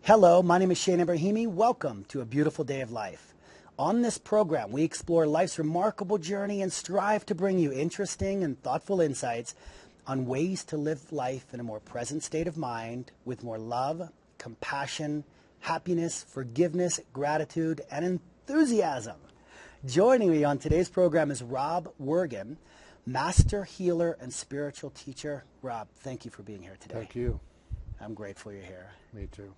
Hello, my name is Shaine Ebrahimi. Welcome to A Beautiful Day of Life. On this program, we explore life's remarkable journey and strive to bring you interesting and thoughtful insights on ways to live life in a more present state of mind with more love, compassion, happiness, forgiveness, gratitude, and enthusiasm. Joining me on today's program is Rob Wergin, master healer and spiritual teacher. Rob, thank you for being here today. Thank you. I'm grateful you're here. Me too.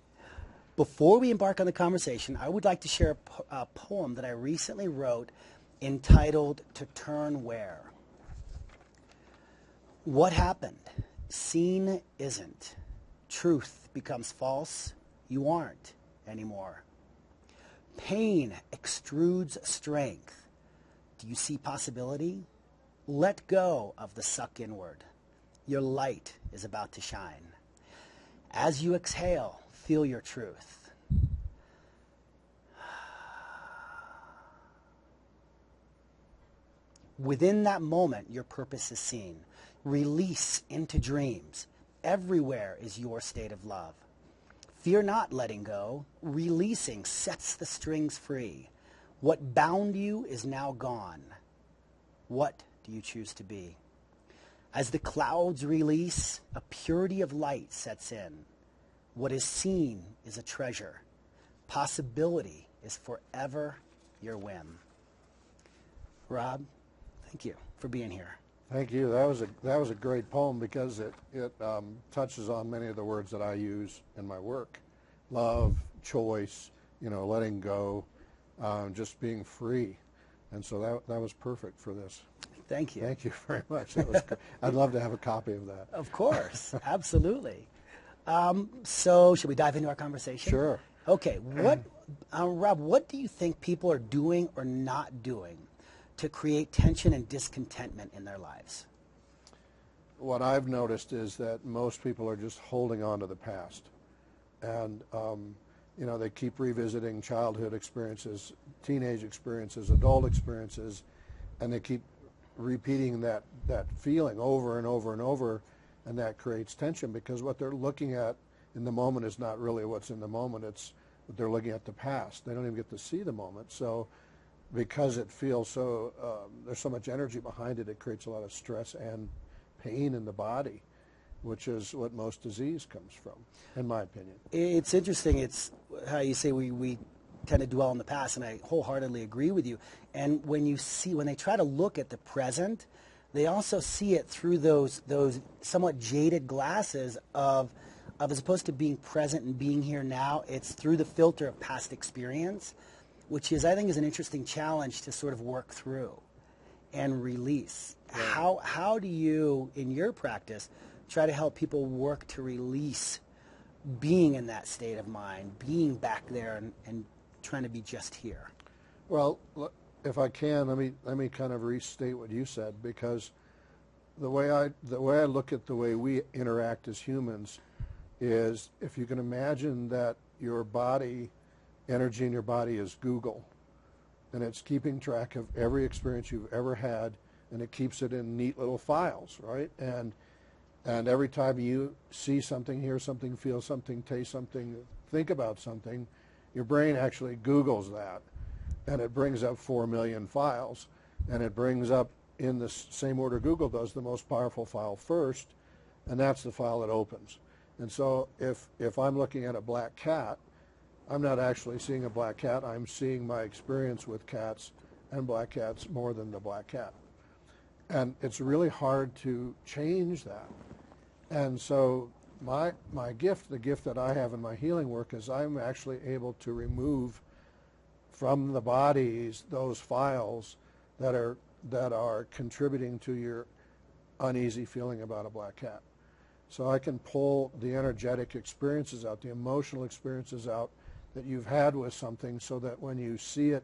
Before we embark on the conversation, I would like to share a poem that I recently wrote entitled To Turn Where. What happened? Seen isn't. Truth becomes false. You aren't anymore. Pain extrudes strength. Do you see possibility? Let go of the suck inward. Your light is about to shine. As you exhale, feel your truth. Within that moment, your purpose is seen. Release into dreams. Everywhere is your state of love. Fear not letting go. Releasing sets the strings free. What bound you is now gone. What do you choose to be? As the clouds release, a purity of light sets in. What is seen is a treasure. Possibility is forever your whim. Rob, thank you for being here. Thank you. That was a great poem because it touches on many of the words that I use in my work. Love, choice, letting go, just being free. And so that was perfect for this. Thank you. Thank you very much. That was I'd love to have a copy of that. Of course. Absolutely. So should we dive into our conversation? Sure. Okay. Rob, what do you think people are doing or not doing to create tension and discontentment in their lives? What I've noticed is that most people are just holding on to the past. And, they keep revisiting childhood experiences, teenage experiences, adult experiences, and they keep repeating that feeling over and over and over, and that creates tension because what they're looking at in the moment is not really what's in the moment. It's what they're looking at the past. They don't even get to see the moment. So because it feels so, there's so much energy behind it, it creates a lot of stress and pain in the body, which is what most disease comes from, in my opinion. It's interesting. It's how you say we tend to dwell on the past, and I wholeheartedly agree with you. And when they try to look at the present, they also see it through those somewhat jaded glasses of as opposed to being present and being here now, it's through the filter of past experience, which I think is an interesting challenge to sort of work through and release. Right. How do you, in your practice, try to help people work to release being in that state of mind, being back there and trying to be just here? Well, if I can, let me kind of restate what you said, because the way I look at the way we interact as humans is, if you can imagine that your body, energy in your body is Google, and it's keeping track of every experience you've ever had, and it keeps it in neat little files, right? And every time you see something, hear something, feel something, taste something, think about something, your brain actually Googles that, and it brings up 4 million files, and it brings up, in the same order Google does, the most powerful file first, and that's the file that opens. And so if I'm looking at a black cat, I'm not actually seeing a black cat, I'm seeing my experience with cats and black cats more than the black cat. And it's really hard to change that. And so my gift, the gift that I have in my healing work, is I'm actually able to remove from the bodies those files that are contributing to your uneasy feeling about a black cat. So I can pull the energetic experiences out, the emotional experiences out that you've had with something, so that when you see it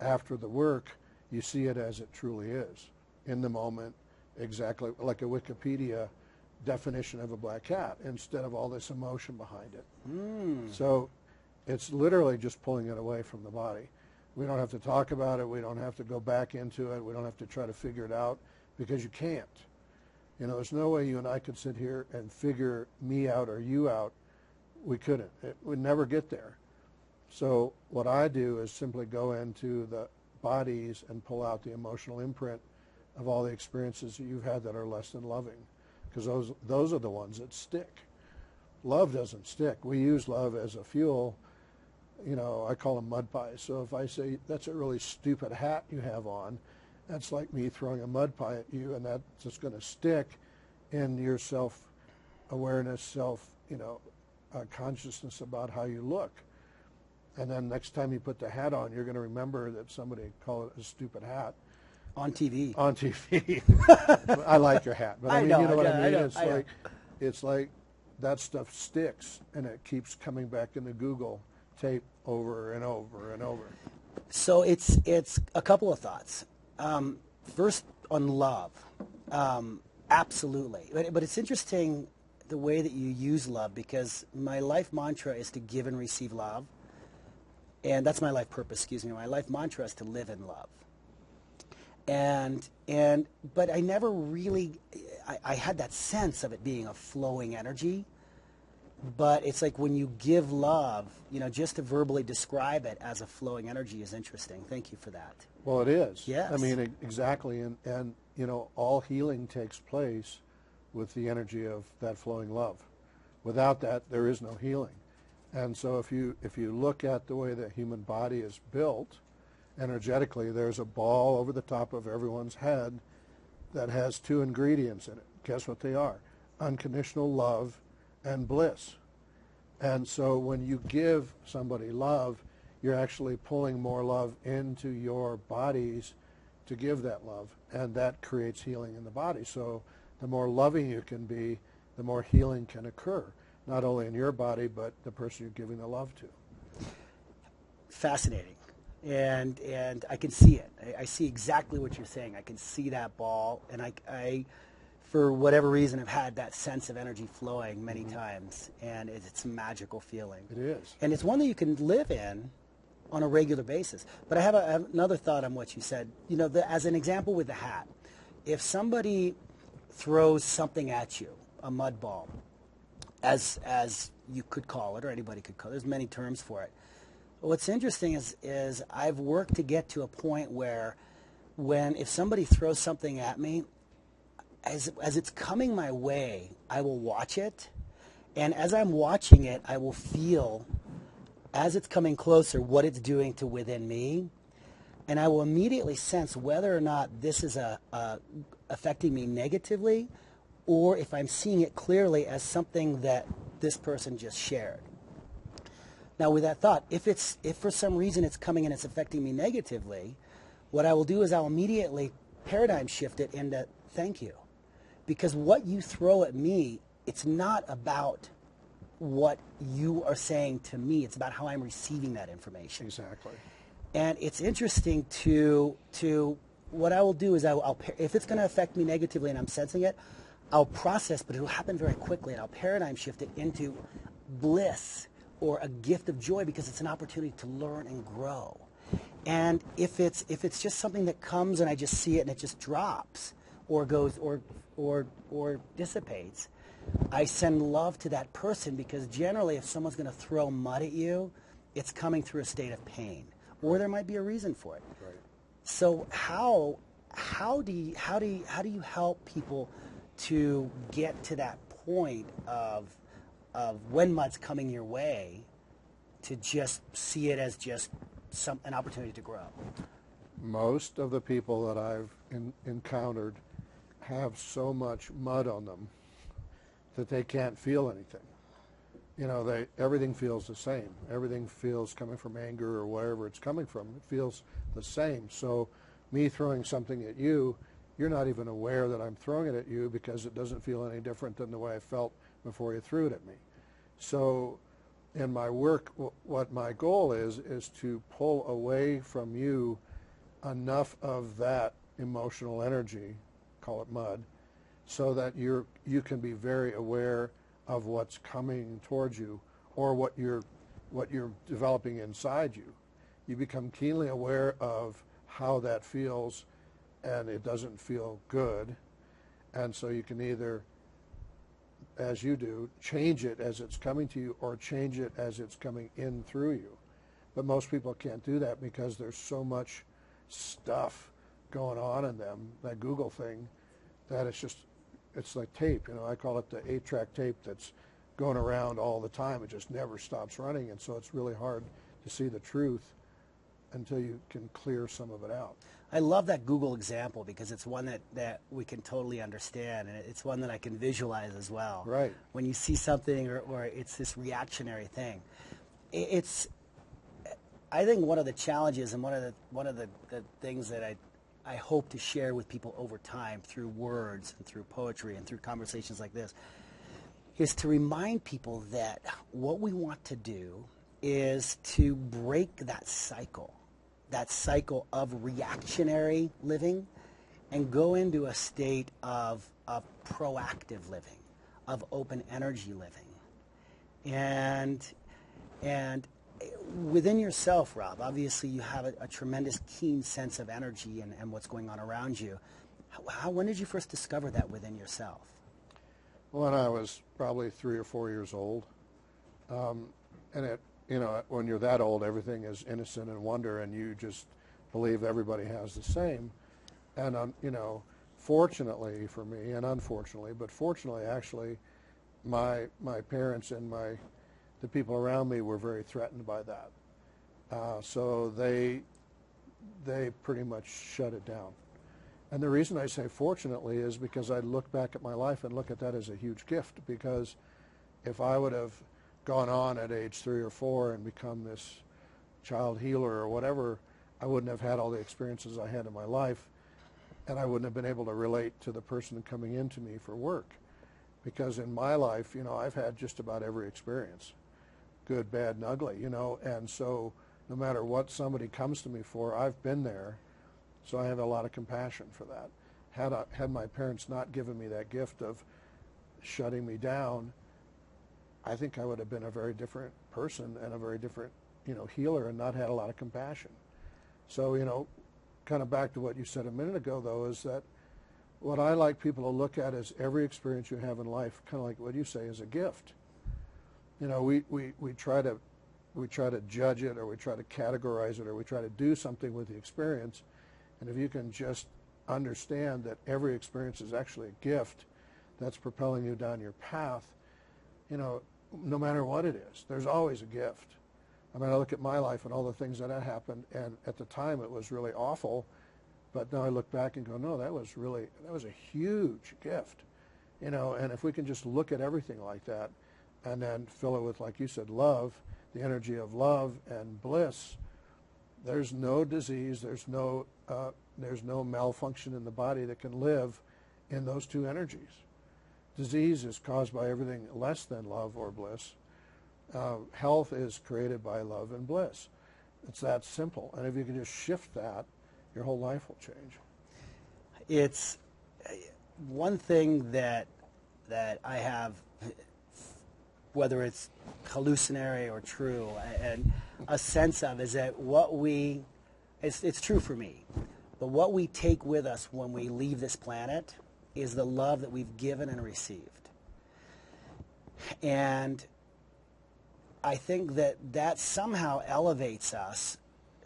after the work, you see it as it truly is, in the moment, exactly like a Wikipedia definition of a black cat, instead of all this emotion behind it. So it's literally just pulling it away from the body. We don't have to talk about it. We don't have to go back into it. We don't have to try to figure it out, because you can't. There's no way you and I could sit here and figure me out or you out we couldn't. We'd never get there. So what I do is simply go into the bodies and pull out the emotional imprint of all the experiences that you've had that are less than loving, because those are the ones that stick. Love doesn't stick. We use love as a fuel. You know, I call them mud pies. So if I say, that's a really stupid hat you have on, that's like me throwing a mud pie at you, and that's just going to stick in your self-awareness, consciousness about how you look. And then next time you put the hat on, you're going to remember that somebody called it a stupid hat. On TV. On TV. I like your hat, but I mean, you know what I mean? It's like that stuff sticks, and it keeps coming back into Google tape over and over and over. So it's a couple of thoughts. First, on love. Absolutely. But it's interesting the way that you use love, because my life mantra is to give and receive love. And that's my life purpose, My life mantra is to live in love. But I never really, I had that sense of it being a flowing energy. But it's like when you give love, just to verbally describe it as a flowing energy is interesting. Thank you for that. Well, it is. Yes. I mean, exactly. And all healing takes place with the energy of that flowing love. Without that, there is no healing. And so if you look at the way the human body is built, energetically, there's a ball over the top of everyone's head that has two ingredients in it. Guess what they are? Unconditional love and bliss. And so when you give somebody love, you're actually pulling more love into your bodies to give that love, and that creates healing in the body. So the more loving you can be, the more healing can occur, not only in your body, but the person you're giving the love to. Fascinating. And I can see it. I see exactly what you're saying. I can see that ball, and I for whatever reason, have had that sense of energy flowing many times, and it's a magical feeling. It is. And it's one that you can live in on a regular basis. But I have another thought on what you said. As an example with the hat, if somebody throws something at you, a mud ball, as you could call it, or anybody could call it, there's many terms for it. What's interesting is I've worked to get to a point where if somebody throws something at me, as it's coming my way, I will watch it. And as I'm watching it, I will feel, as it's coming closer, what it's doing to within me. And I will immediately sense whether or not this is affecting me negatively, or if I'm seeing it clearly as something that this person just shared. Now, with that thought, if for some reason it's coming and it's affecting me negatively, what I will do is I'll immediately paradigm shift it into thank you. Because what you throw at me, it's not about what you are saying to me. It's about how I'm receiving that information. Exactly. And it's interesting to what I will do is I'll if it's going to affect me negatively and I'm sensing it, I'll process, but it'll happen very quickly, and I'll paradigm shift it into bliss or a gift of joy, because it's an opportunity to learn and grow. And if it's just something that comes and I just see it and it just drops or goes or dissipates, I send love to that person, because generally if someone's going to throw mud at you, it's coming through a state of pain, or there might be a reason for it. Right. So how do you help people to get to that point of when mud's coming your way, to just see it as just an opportunity to grow? Most of the people that I've encountered have so much mud on them that they can't feel anything. Everything feels the same. Everything feels coming from anger or wherever it's coming from. It feels the same. So me throwing something at you, you're not even aware that I'm throwing it at you, because it doesn't feel any different than the way I felt before you threw it at me. So in my work, what my goal is to pull away from you enough of that emotional energy, call it mud, so that you can be very aware of what's coming towards you, or what you're developing inside you. You become keenly aware of how that feels, and it doesn't feel good. And so you can either as you do, change it as it's coming to you or change it as it's coming in through you. But most people can't do that because there's so much stuff going on in them, that Google thing, that it's like tape. I call it the 8-track tape that's going around all the time. It just never stops running, and so it's really hard to see the truth until you can clear some of it out. I love that Google example because it's one that we can totally understand, and it's one that I can visualize as well. Right. When you see something or it's this reactionary thing. I think one of the challenges and one of the things that I hope to share with people over time through words and through poetry and through conversations like this is to remind people that what we want to do is to break that cycle of reactionary living and go into a state of proactive living, of open energy living. And within yourself, Rob, obviously you have a tremendous keen sense of energy and what's going on around you. When did you first discover that within yourself? When I was probably 3 or 4 years old. And when you're that old, everything is innocent and wonder, and you just believe everybody has the same. And, fortunately for me, and unfortunately, but fortunately, actually, my parents and the people around me were very threatened by that. So they pretty much shut it down. And the reason I say fortunately is because I look back at my life and look at that as a huge gift, because if I would have gone on at age 3 or 4 and become this child healer or whatever, I wouldn't have had all the experiences I had in my life, and I wouldn't have been able to relate to the person coming into me for work. Because in my life, I've had just about every experience, good, bad, and ugly, and so no matter what somebody comes to me for, I've been there, so I have a lot of compassion for that. Had my parents not given me that gift of shutting me down, I think I would have been a very different person and a very different, healer, and not had a lot of compassion. So, kind of back to what you said a minute ago, though, is that what I like people to look at is every experience you have in life, kind of like what you say, is a gift. We try to judge it, or we try to categorize it, or we try to do something with the experience. And if you can just understand that every experience is actually a gift that's propelling you down your path, no matter what it is, there's always a gift. I mean, I look at my life and all the things that happened, and at the time it was really awful, but now I look back and go, no, that was a huge gift, and if we can just look at everything like that and then fill it with, like you said, love, the energy of love and bliss, there's no disease, there's no malfunction in the body that can live in those two energies. Disease is caused by everything less than love or bliss. Health is created by love and bliss. It's that simple. And if you can just shift that, your whole life will change. It's one thing that I have, whether it's hallucinatory or true, and a sense of is that it's true for me, but what we take with us when we leave this planet is the love that we've given and received. And I think that somehow elevates us,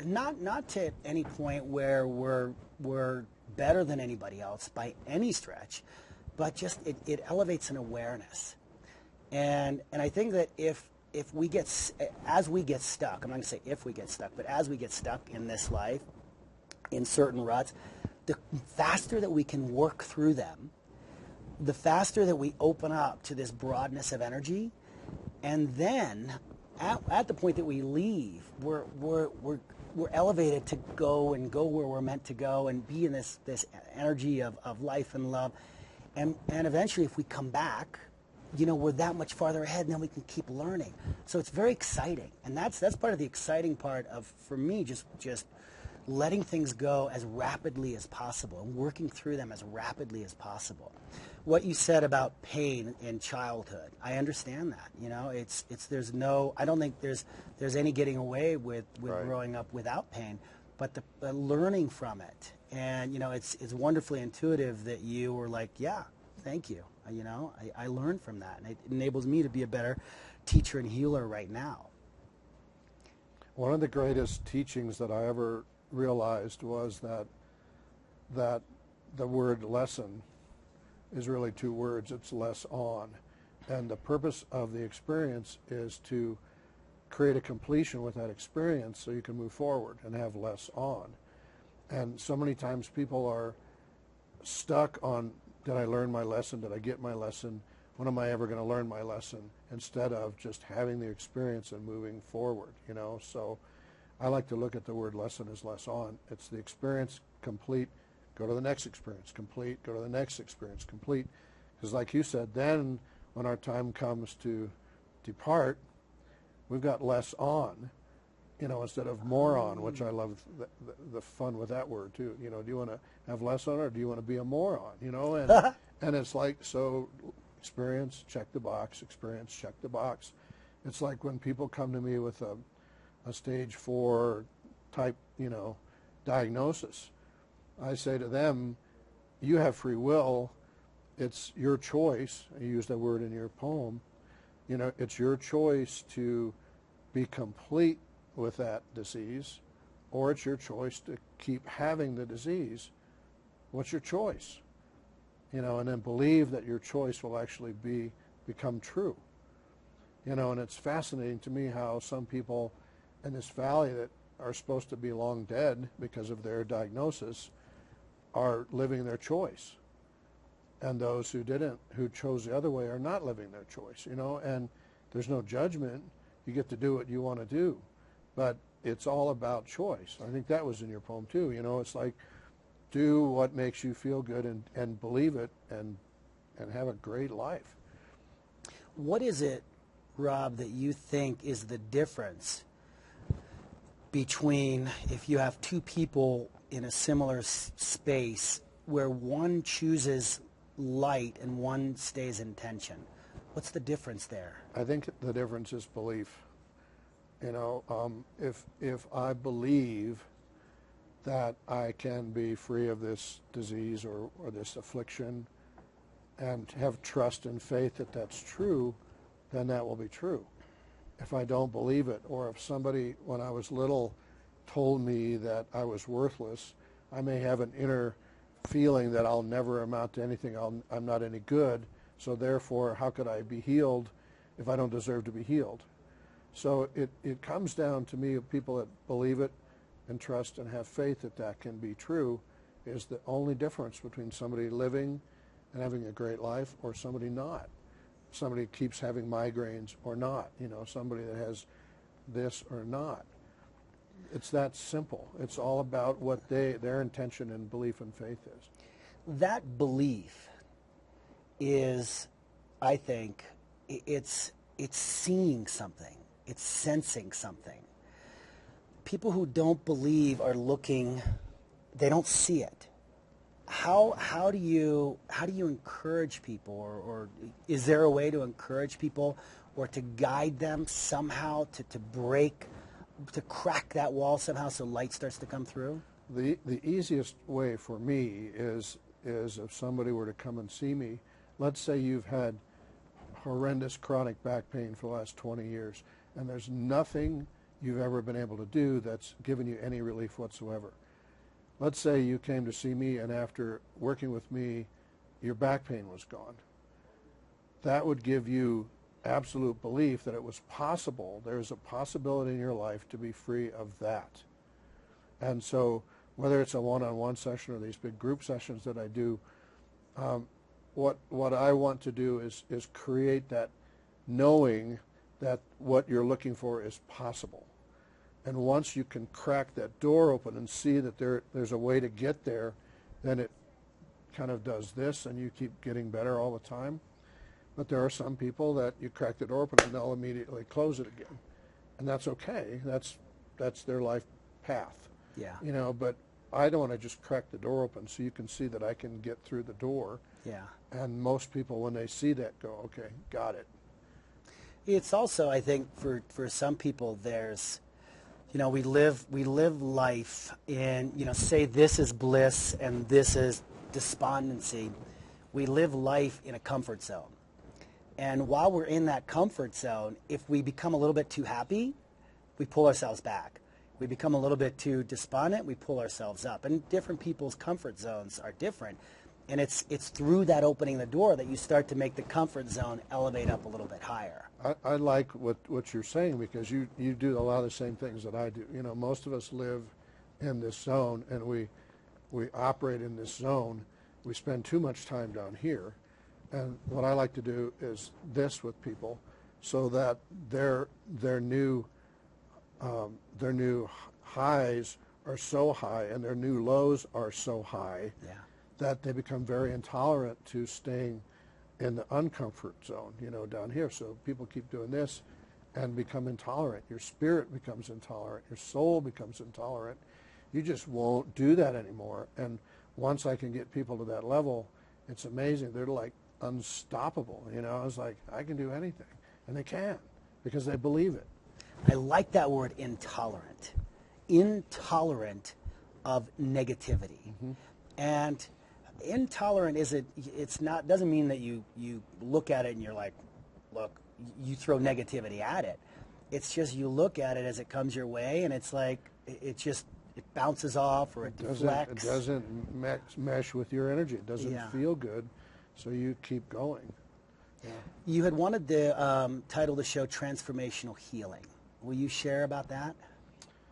not to any point where we're better than anybody else by any stretch, but just it elevates an awareness. And I think that as we get stuck, I'm not going to say if we get stuck, but as we get stuck in this life, in certain ruts, the faster that we can work through them, the faster that we open up to this broadness of energy, and then at the point that we leave, we're elevated to go where we're meant to go and be in this energy of life and love, and eventually, if we come back, we're that much farther ahead, and then we can keep learning. So it's very exciting, and that's part of the exciting part of, for me, just letting things go as rapidly as possible and working through them as rapidly as possible. What you said about pain in childhood, I understand that. I don't think there's any getting away with Right. growing up without pain, but the learning from it, and it's wonderfully intuitive that you were like, yeah, thank you. I learn from that, and it enables me to be a better teacher and healer right now. One of the greatest teachings that I ever realized was that the word lesson is really two words. It's less on. And the purpose of the experience is to create a completion with that experience so you can move forward and have less on. And so many times people are stuck on, did I learn my lesson? Did I get my lesson? When am I ever going to learn my lesson? Instead of just having the experience and moving forward, So I like to look at the word lesson as less on. It's the experience complete, go to the next experience, complete, go to the next experience, complete. Because like you said, then when our time comes to depart, we've got less on, instead of more on, which I love the fun with that word too. Do you want to have less on or do you want to be a moron? And it's like, so experience, check the box, experience, check the box. It's like when people come to me with a stage 4 type, diagnosis. I say to them, you have free will. It's your choice. You use that word in your poem. It's your choice to be complete with that disease, or it's your choice to keep having the disease. What's your choice? And then believe that your choice will actually become true. And it's fascinating to me how some people in this valley that are supposed to be long dead because of their diagnosis are living their choice. And those who didn't, who chose the other way, are not living their choice, and there's no judgment. You get to do what you want to do. But it's all about choice. I think that was in your poem too. It's like, do what makes you feel good and believe it and have a great life. What is it, Rob, that you think is the difference between if you have two people in a similar space where one chooses light and one stays in tension? What's the difference there? I think the difference is belief. If I believe that I can be free of this disease or this affliction and have trust and faith that that's true, then that will be true. If I don't believe it, or if somebody when I was little told me that I was worthless, I may have an inner feeling that I'll never amount to anything, I'm not any good, so therefore how could I be healed if I don't deserve to be healed? So it comes down to me, people that believe it and trust and have faith that that can be true is the only difference between somebody living and having a great life or somebody not. Somebody keeps having migraines or not, somebody that has this or not. It's that simple. It's all about what their intention and belief and faith is. That belief is, I think, it's seeing something. It's sensing something. People who don't believe are looking, they don't see it. How do you encourage people, or is there a way to encourage people or to guide them somehow to crack that wall somehow so light starts to come through? The easiest way for me is if somebody were to come and see me, let's say you've had horrendous chronic back pain for the last 20 years, and there's nothing you've ever been able to do that's given you any relief whatsoever. Let's say you came to see me, and after working with me, your back pain was gone. That would give you absolute belief that it was possible. There's a possibility in your life to be free of that. And so whether it's a one-on-one session or these big group sessions that I do, what I want to do is create that knowing that what you're looking for is possible. And once you can crack that door open and see that there's a way to get there, then it kind of does this and you keep getting better all the time. But there are some people that you crack the door open and they'll immediately close it again. And that's okay. That's their life path. Yeah. But I don't want to just crack the door open so you can see that I can get through the door. Yeah. And most people, when they see that, go, okay, got it. It's also, I think, for some people, there's, we live life in, say this is bliss and this is despondency. we live life in a comfort zone. And while we're in that comfort zone, if we become a little bit too happy, we pull ourselves back. We become a little bit too despondent, we pull ourselves up. And different people's comfort zones are different. And it's through that opening the door that you start to make the comfort zone elevate up a little bit higher. I like what you're saying, because you do a lot of the same things that I do. You know, most of us live in this zone, and we operate in this zone. We spend too much time down here. And what I like to do is this with people, so that their new highs are so high and their new lows are so high that they become very intolerant to staying in the uncomfort zone, you know, down here. So people keep doing this and become intolerant. Your spirit becomes intolerant. Your soul becomes intolerant. You just won't do that anymore. And once I can get people to that level, it's amazing. They're like unstoppable. You know, I was like, I can do anything. And they can, because they believe it. I like that word, intolerant. Intolerant of negativity. Mm-hmm. And intolerant doesn't mean that you look at it and you're like, look, you throw negativity at it. It's just you look at it as it comes your way, and it's like it bounces off, or it deflects. It doesn't mesh with your energy. It doesn't feel good, so you keep going. Yeah. You had wanted the title of the show Transformational Healing. Will you share about that?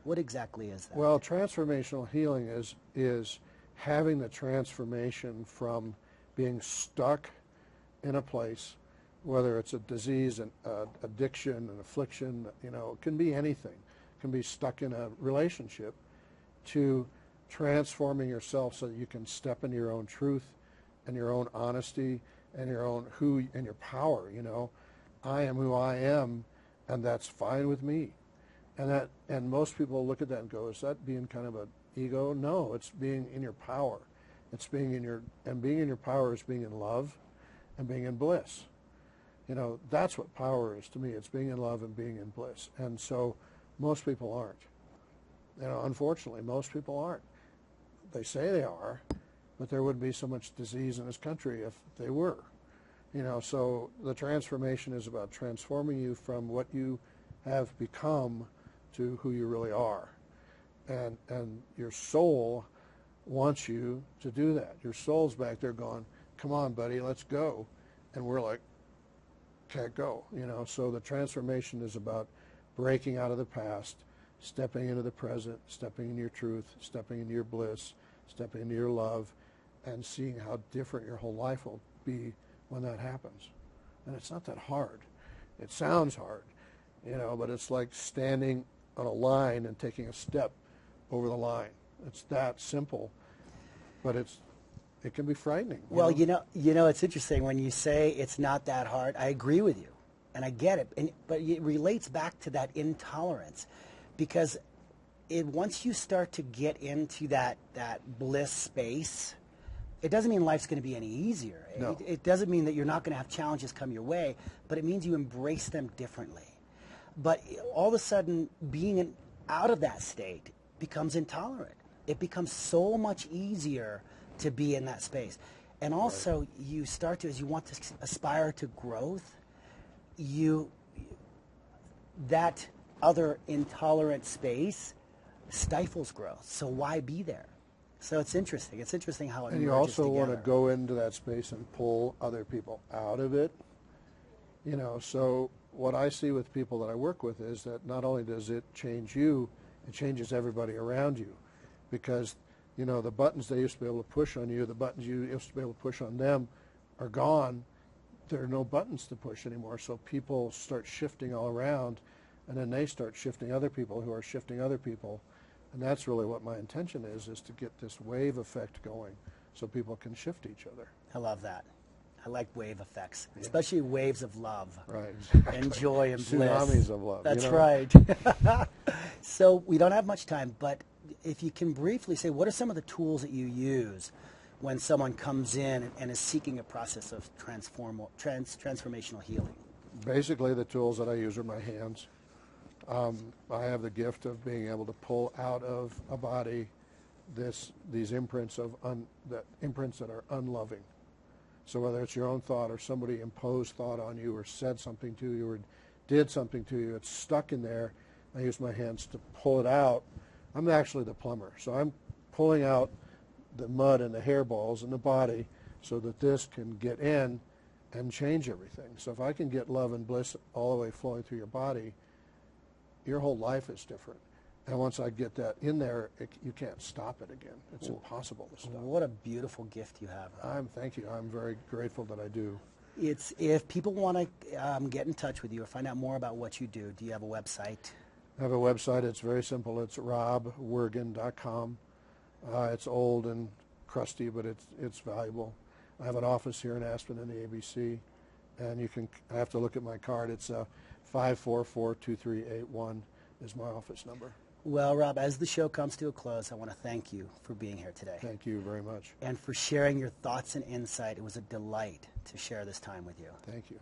What exactly is that? Well, transformational healing is having the transformation from being stuck in a place, whether it's a disease, an addiction, an affliction, you know, it can be anything. It can be stuck in a relationship, to transforming yourself so that you can step into your own truth and your own honesty and your own and your power. You know, I am who I am, and that's fine with me. And most people look at that and go, is that being kind of an ego? No, it's being in your power. It's being in your power is being in love and being in bliss. You know, that's what power is to me. It's being in love and being in bliss. And so most people aren't. You know, unfortunately, most people aren't. They say they are, but there wouldn't be so much disease in this country if they were. You know, so the transformation is about transforming you from what you have become to who you really are. And your soul wants you to do that. Your soul's back there going, come on, buddy, let's go. And we're like, can't go, you know. So the transformation is about breaking out of the past, stepping into the present, stepping into your truth, stepping into your bliss, stepping into your love, and seeing how different your whole life will be when that happens. And it's not that hard. It sounds hard, you know, but it's like standing on a line and taking a step over the line. It's that simple, but it can be frightening. Well, you know, it's interesting when you say it's not that hard. I agree with you, and I get it. But it relates back to that intolerance, because once you start to get into that bliss space, it doesn't mean life's going to be any easier. No. It doesn't mean that you're not going to have challenges come your way, but it means you embrace them differently. But all of a sudden, being out of that state becomes intolerant. It becomes so much easier to be in that space. And also, you start to, as you want to aspire to growth, that other intolerant space stifles growth. So why be there? So it's interesting. It's interesting how it merges together. And you also want to go into that space and pull other people out of it. You know, so what I see with people that I work with is that not only does it change you, it changes everybody around you. Because, you know, the buttons they used to be able to push on you, the buttons you used to be able to push on them are gone. There are no buttons to push anymore. So people start shifting all around, and then they start shifting other people who are shifting other people. And that's really what my intention is to get this wave effect going so people can shift each other. I love that. I like wave effects, especially waves of love. Right, exactly. And joy and bliss. Tsunamis of love. That's you know? right. So we don't have much time, but if you can briefly say, what are some of the tools that you use when someone comes in and is seeking a process of transformational healing? Basically, the tools that I use are my hands. I have the gift of being able to pull out of a body these imprints that are unloving, So whether it's your own thought or somebody imposed thought on you or said something to you or did something to you, it's stuck in there. I use my hands to pull it out. I'm actually the plumber, so I'm pulling out the mud and the hairballs in the body so that this can get in and change everything. So if I can get love and bliss all the way flowing through your body, your whole life is different. And once I get that in there, you can't stop it again. It's impossible to stop. What a beautiful gift you have. Thank you. I'm very grateful that I do. If people want to get in touch with you or find out more about what you do you have a website? I have a website. It's very simple. It's robwergin.com. It's old and crusty, but it's valuable. I have an office here in Aspen in the ABC, and I have to look at my card. It's 544-2381 is my office number. Well, Rob, as the show comes to a close, I want to thank you for being here today. Thank you very much. And for sharing your thoughts and insight. It was a delight to share this time with you. Thank you.